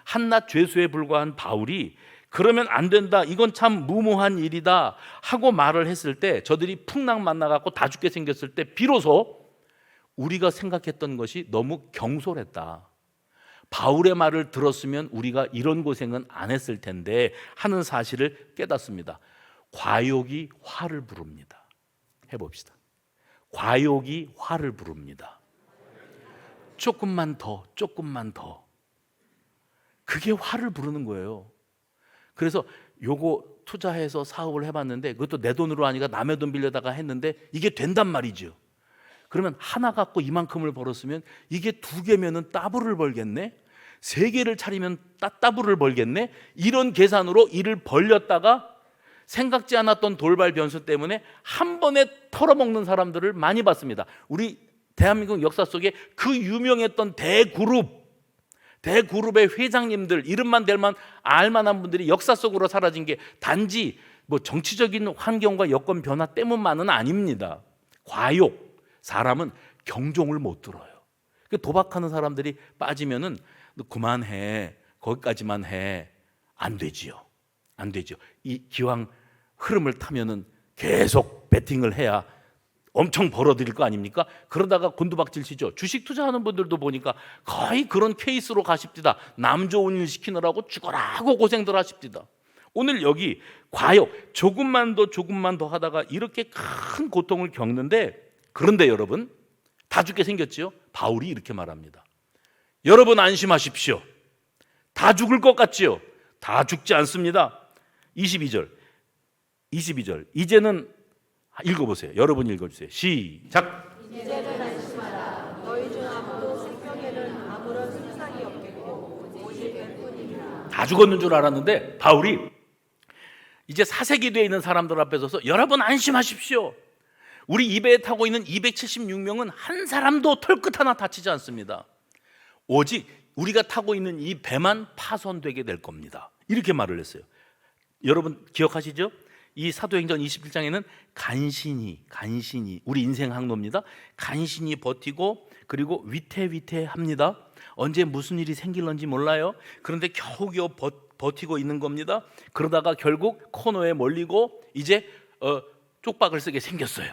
한낱 죄수에 불과한 바울이 그러면 안 된다, 이건 참 무모한 일이다 하고 말을 했을 때, 저들이 풍랑 만나갖고 다 죽게 생겼을 때 비로소 우리가 생각했던 것이 너무 경솔했다, 바울의 말을 들었으면 우리가 이런 고생은 안 했을 텐데 하는 사실을 깨닫습니다. 과욕이 화를 부릅니다. 해봅시다. 과욕이 화를 부릅니다. 조금만 더, 조금만 더. 그게 화를 부르는 거예요. 그래서 요거 투자해서 사업을 해봤는데 그것도 내 돈으로 하니까 남의 돈 빌려다가 했는데 이게 된단 말이죠. 그러면 하나 갖고 이만큼을 벌었으면 이게 2개면은 따블을 벌겠네, 3개를 차리면 따블을 벌겠네, 이런 계산으로 일을 벌렸다가 생각지 않았던 돌발 변수 때문에 한 번에 털어먹는 사람들을 많이 봤습니다. 우리 대한민국 역사 속에 그 유명했던 대그룹의 회장님들, 이름만 댈만 알만한 분들이 역사 속으로 사라진 게 단지 뭐 정치적인 환경과 여건 변화 때문만은 아닙니다. 과욕, 사람은 경종을 못 들어요. 도박하는 사람들이 빠지면은 너 그만해, 거기까지만 해, 안 되지요. 안 되죠. 이 기왕 흐름을 타면은 계속 베팅을 해야 엄청 벌어들일 거 아닙니까? 그러다가 곤두박질 치죠. 주식 투자하는 분들도 보니까 거의 그런 케이스로 가십니다. 남 좋은 일 시키느라고 죽어라고 고생들 하십니다. 오늘 여기 과욕, 조금만 더 하다가 이렇게 큰 고통을 겪는데, 그런데 여러분 다 죽게 생겼지요? 바울이 이렇게 말합니다. 여러분 안심하십시오. 다 죽을 것 같지요? 다 죽지 않습니다. 22절 이제는, 읽어보세요. 여러분 읽어주세요. 시작. 이제는 안심하라. 너희 중 아무도 생명에는 아무런 손상이 없겠고 오직 뿐이니라. 다 죽었는 줄 알았는데 바울이 이제 사색이 되어 있는 사람들 앞에 서서 여러분 안심하십시오. 우리 이 배에 타고 있는 276명은 한 사람도 털끝 하나 다치지 않습니다. 오직 우리가 타고 있는 이 배만 파손되게 될 겁니다. 이렇게 말을 했어요. 여러분 기억하시죠? 이 사도행전 27장에는 간신히 우리 인생 항로입니다. 간신히 버티고 그리고 위태위태합니다. 언제 무슨 일이 생길런지 몰라요. 그런데 겨우겨우 버티고 있는 겁니다. 그러다가 결국 코너에 몰리고 이제 쪽박을 쓰게 생겼어요.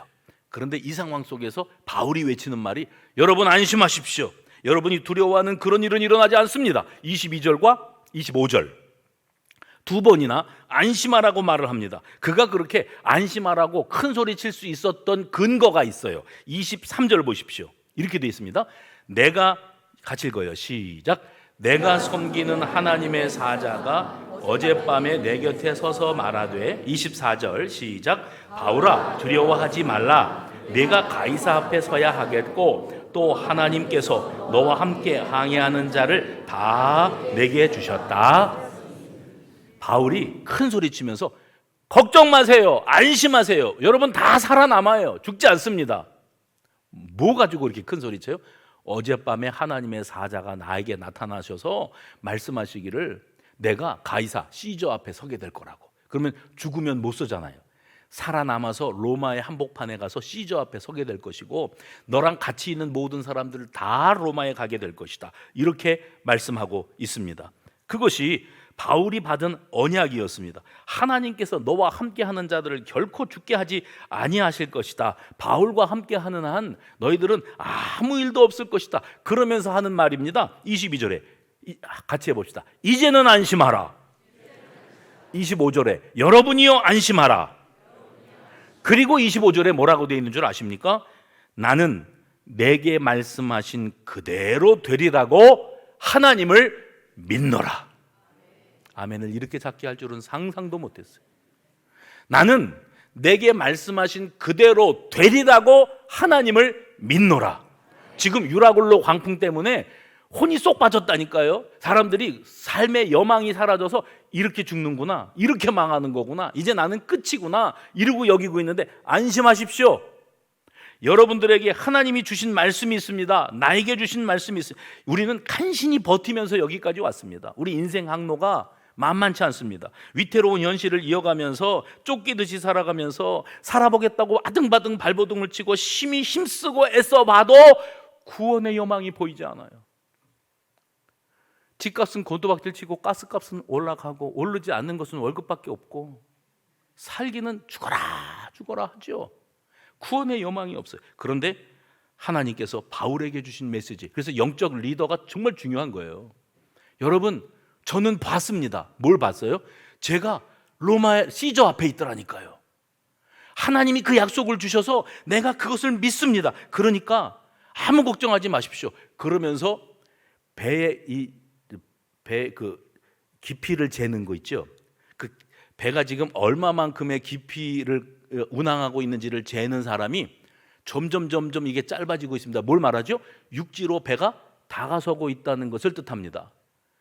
그런데 이 상황 속에서 바울이 외치는 말이 여러분 안심하십시오. 여러분이 두려워하는 그런 일은 일어나지 않습니다. 22절과 25절 두 번이나 안심하라고 말을 합니다. 그가 그렇게 안심하라고 큰 소리 칠 수 있었던 근거가 있어요. 23절 보십시오. 이렇게 되어 있습니다. 내가 같이 읽어요. 시작. 내가 섬기는 하나님의 사자가 어젯밤에 내 곁에 서서 말하되, 24절 시작. 바울아 두려워하지 말라. 내가 가이사 앞에 서야 하겠고 또 하나님께서 너와 함께 항해하는 자를 다 내게 주셨다. 바울이 큰 소리 치면서 걱정 마세요, 안심하세요, 여러분 다 살아남아요, 죽지 않습니다. 뭐 가지고 이렇게 큰 소리 쳐요? 어젯밤에 하나님의 사자가 나에게 나타나셔서 말씀하시기를 내가 가이사 시저 앞에 서게 될 거라고. 그러면 죽으면 못 서잖아요. 살아남아서 로마의 한복판에 가서 시저 앞에 서게 될 것이고 너랑 같이 있는 모든 사람들 다 로마에 가게 될 것이다. 이렇게 말씀하고 있습니다. 그것이 바울이 받은 언약이었습니다. 하나님께서 너와 함께하는 자들을 결코 죽게 하지 아니하실 것이다. 바울과 함께하는 한 너희들은 아무 일도 없을 것이다. 그러면서 하는 말입니다. 22절에 같이 해봅시다. 이제는 안심하라. 25절에 여러분이요 안심하라. 그리고 25절에 뭐라고 되어 있는 줄 아십니까? 나는 내게 말씀하신 그대로 되리라고 하나님을 믿노라. 아멘을 이렇게 작게 할 줄은 상상도 못했어요. 나는 내게 말씀하신 그대로 되리라고 하나님을 믿노라. 지금 유라굴로 광풍 때문에 혼이 쏙 빠졌다니까요. 사람들이 삶의 여망이 사라져서 이렇게 죽는구나, 이렇게 망하는 거구나, 이제 나는 끝이구나 이러고 여기고 있는데 안심하십시오. 여러분들에게 하나님이 주신 말씀이 있습니다. 나에게 주신 말씀이 있습니다. 우리는 간신히 버티면서 여기까지 왔습니다. 우리 인생 항로가 만만치 않습니다. 위태로운 현실을 이어가면서 쫓기듯이 살아가면서 살아보겠다고 아등바등 발버둥을 치고 심히 힘쓰고 애써봐도 구원의 여망이 보이지 않아요. 집값은 곤두박질 치고 가스값은 올라가고 오르지 않는 것은 월급밖에 없고 살기는 죽어라 하죠. 구원의 여망이 없어요. 그런데 하나님께서 바울에게 주신 메시지, 그래서 영적 리더가 정말 중요한 거예요. 여러분, 저는 봤습니다. 뭘 봤어요? 제가 로마의 시저 앞에 있더라니까요. 하나님이 그 약속을 주셔서 내가 그것을 믿습니다. 그러니까 아무 걱정하지 마십시오. 그러면서 배의 그 깊이를 재는 거 있죠. 그 배가 지금 얼마만큼의 깊이를 운항하고 있는지를 재는 사람이 점점 이게 짧아지고 있습니다. 뭘 말하죠? 육지로 배가 다가서고 있다는 것을 뜻합니다.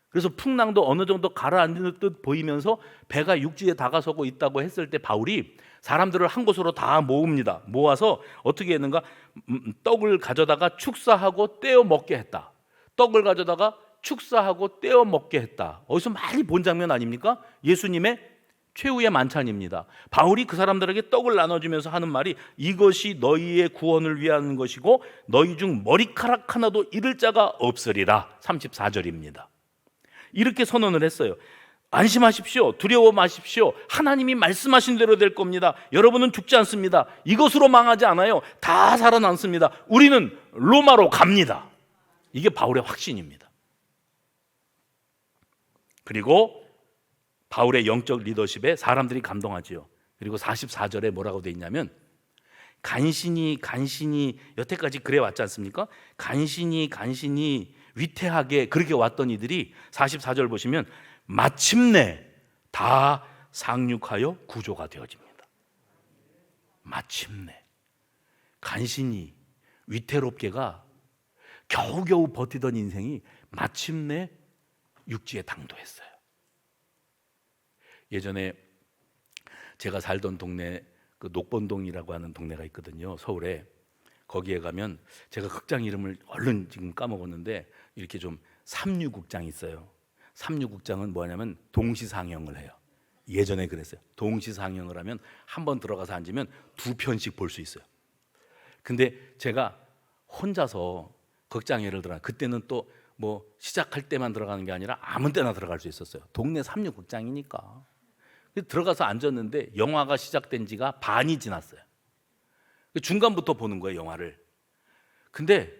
그래서 풍랑도 어느 정도 가라앉는 듯 보이면서 배가 육지에 다가서고 있다고 했을 때 바울이 사람들을 한 곳으로 다 모읍니다. 모아서 어떻게 했는가? 떡을 가져다가 축사하고 떼어 먹게 했다. 떡을 가져다가 축사하고 떼어 먹게 했다. 어디서 많이 본 장면 아닙니까? 예수님의 최후의 만찬입니다. 바울이 그 사람들에게 떡을 나눠주면서 하는 말이 이것이 너희의 구원을 위한 것이고 너희 중 머리카락 하나도 잃을 자가 없으리라. 34절입니다. 이렇게 선언을 했어요. 안심하십시오. 두려워 마십시오. 하나님이 말씀하신 대로 될 겁니다. 여러분은 죽지 않습니다. 이것으로 망하지 않아요. 다 살아남습니다. 우리는 로마로 갑니다. 이게 바울의 확신입니다. 그리고 바울의 영적 리더십에 사람들이 감동하지요. 그리고 44절에 뭐라고 돼 있냐면 간신히 여태까지 그래 왔지 않습니까? 간신히 위태하게 그렇게 왔던 이들이 44절 보시면 마침내 다 상륙하여 구조가 되어집니다. 마침내 간신히 위태롭게가 겨우겨우 버티던 인생이 마침내 육지에 당도했어요. 예전에 제가 살던 동네 그 녹본동이라고 하는 동네가 있거든요. 서울에. 거기에 가면 제가 극장 이름을 얼른 지금 까먹었는데 이렇게 좀 삼류극장이 있어요. 삼류극장은 뭐냐면 동시상영을 해요. 예전에 그랬어요. 동시상영을 하면 한 번 들어가서 앉으면 2편씩 볼 수 있어요. 근데 제가 혼자서 극장에를 들어가, 그때는 또 뭐 시작할 때만 들어가는 게 아니라 아무 때나 들어갈 수 있었어요. 동네 삼류극장이니까. 들어가서 앉았는데 영화가 시작된 지가 반이 지났어요. 중간부터 보는 거예요, 영화를. 근데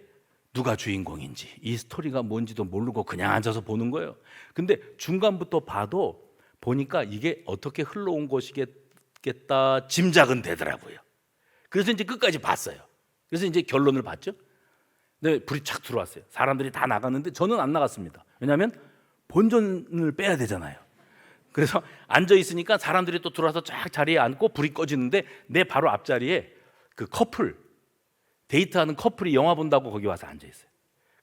누가 주인공인지 이 스토리가 뭔지도 모르고 그냥 앉아서 보는 거예요. 근데 중간부터 봐도 보니까 이게 어떻게 흘러온 것이겠다 짐작은 되더라고요. 그래서 이제 끝까지 봤어요. 그래서 이제 결론을 봤죠. 근데 불이 착 들어왔어요. 사람들이 다 나갔는데 저는 안 나갔습니다. 왜냐하면 본전을 빼야 되잖아요. 그래서 앉아 있으니까 사람들이 또 들어와서 쫙 자리에 앉고 불이 꺼지는데 내 바로 앞자리에 그 커플, 데이트하는 커플이 영화 본다고 거기 와서 앉아 있어요.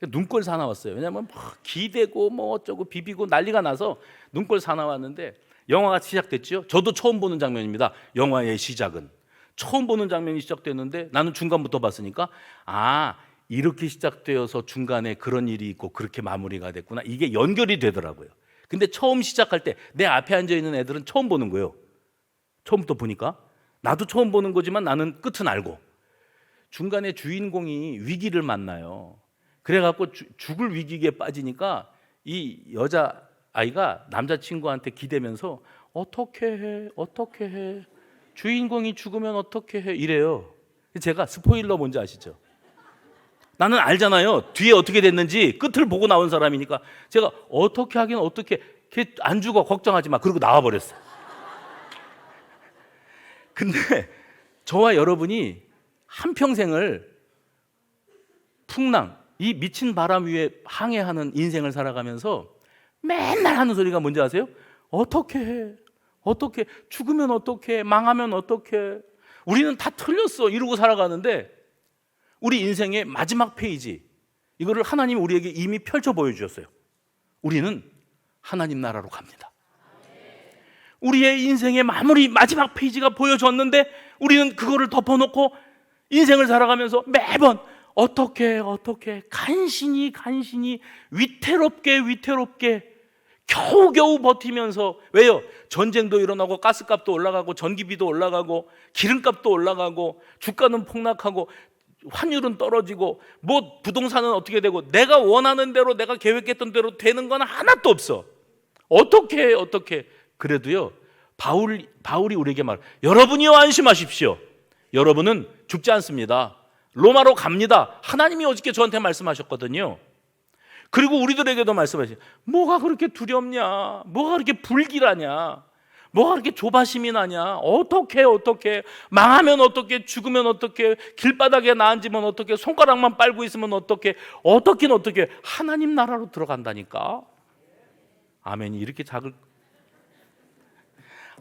눈꼴 사나웠어요. 왜냐하면 막 기대고 뭐 어쩌고 비비고 난리가 나서 눈꼴 사나웠는데 영화가 시작됐죠. 저도 처음 보는 장면입니다. 영화의 시작은 처음 보는 장면이 시작됐는데 나는 중간부터 봤으니까 이렇게 시작되어서 중간에 그런 일이 있고 그렇게 마무리가 됐구나. 이게 연결이 되더라고요. 근데 처음 시작할 때 내 앞에 앉아있는 애들은 처음 보는 거예요. 처음부터 보니까 나도 처음 보는 거지만 나는 끝은 알고 중간에 주인공이 위기를 만나요. 그래갖고 죽을 위기에 빠지니까 이 여자아이가 남자친구한테 기대면서 어떻게 해 주인공이 죽으면 어떻게 해 이래요. 제가 스포일러 뭔지 아시죠? 나는 알잖아요. 뒤에 어떻게 됐는지 끝을 보고 나온 사람이니까 제가 어떻게 하긴 어떻게 걔 안 죽어 걱정하지 마 그러고 나와버렸어요. 근데 저와 여러분이 한평생을 풍랑, 이 미친 바람 위에 항해하는 인생을 살아가면서 맨날 하는 소리가 뭔지 아세요? 어떻게 해? 어떻게 죽으면 어떻게 망하면 어떻게 우리는 다 틀렸어 이러고 살아가는데 우리 인생의 마지막 페이지 이거를 하나님이 우리에게 이미 펼쳐 보여주셨어요. 우리는 하나님 나라로 갑니다. 우리의 인생의 마지막 페이지가 보여졌는데 우리는 그거를 덮어놓고 인생을 살아가면서 매번 어떻게 간신히 위태롭게 겨우겨우 버티면서, 왜요? 전쟁도 일어나고 가스값도 올라가고 전기비도 올라가고 기름값도 올라가고 주가는 폭락하고 환율은 떨어지고 뭐 부동산은 어떻게 되고 내가 원하는 대로 내가 계획했던 대로 되는 건 하나도 없어. 어떻게 그래도요, 바울이 우리에게 여러분이요 안심하십시오. 여러분은 죽지 않습니다. 로마로 갑니다. 하나님이 어저께 저한테 말씀하셨거든요. 그리고 우리들에게도 말씀하시죠. 뭐가 그렇게 두렵냐? 뭐가 그렇게 불길하냐? 뭐가 그렇게 조바심이 나냐? 어떻게 망하면 어떻게, 죽으면 어떻게, 길바닥에 나앉으면 어떻게, 손가락만 빨고 있으면 어떻게 하나님 나라로 들어간다니까. 아멘이 이렇게 작을,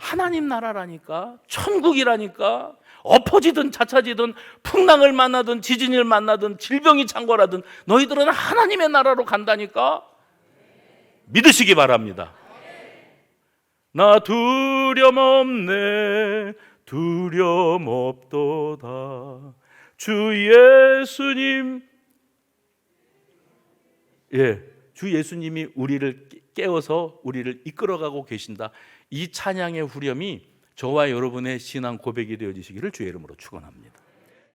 하나님 나라라니까, 천국이라니까. 엎어지든 자차지든 풍랑을 만나든 지진을 만나든 질병이 창궐하든 너희들은 하나님의 나라로 간다니까. 믿으시기 바랍니다. 나 두려움 없도다. 주 예수님이 우리를 깨워서 우리를 이끌어가고 계신다. 이 찬양의 후렴이 저와 여러분의 신앙 고백이 되어지시기를 주의 이름으로 축원합니다.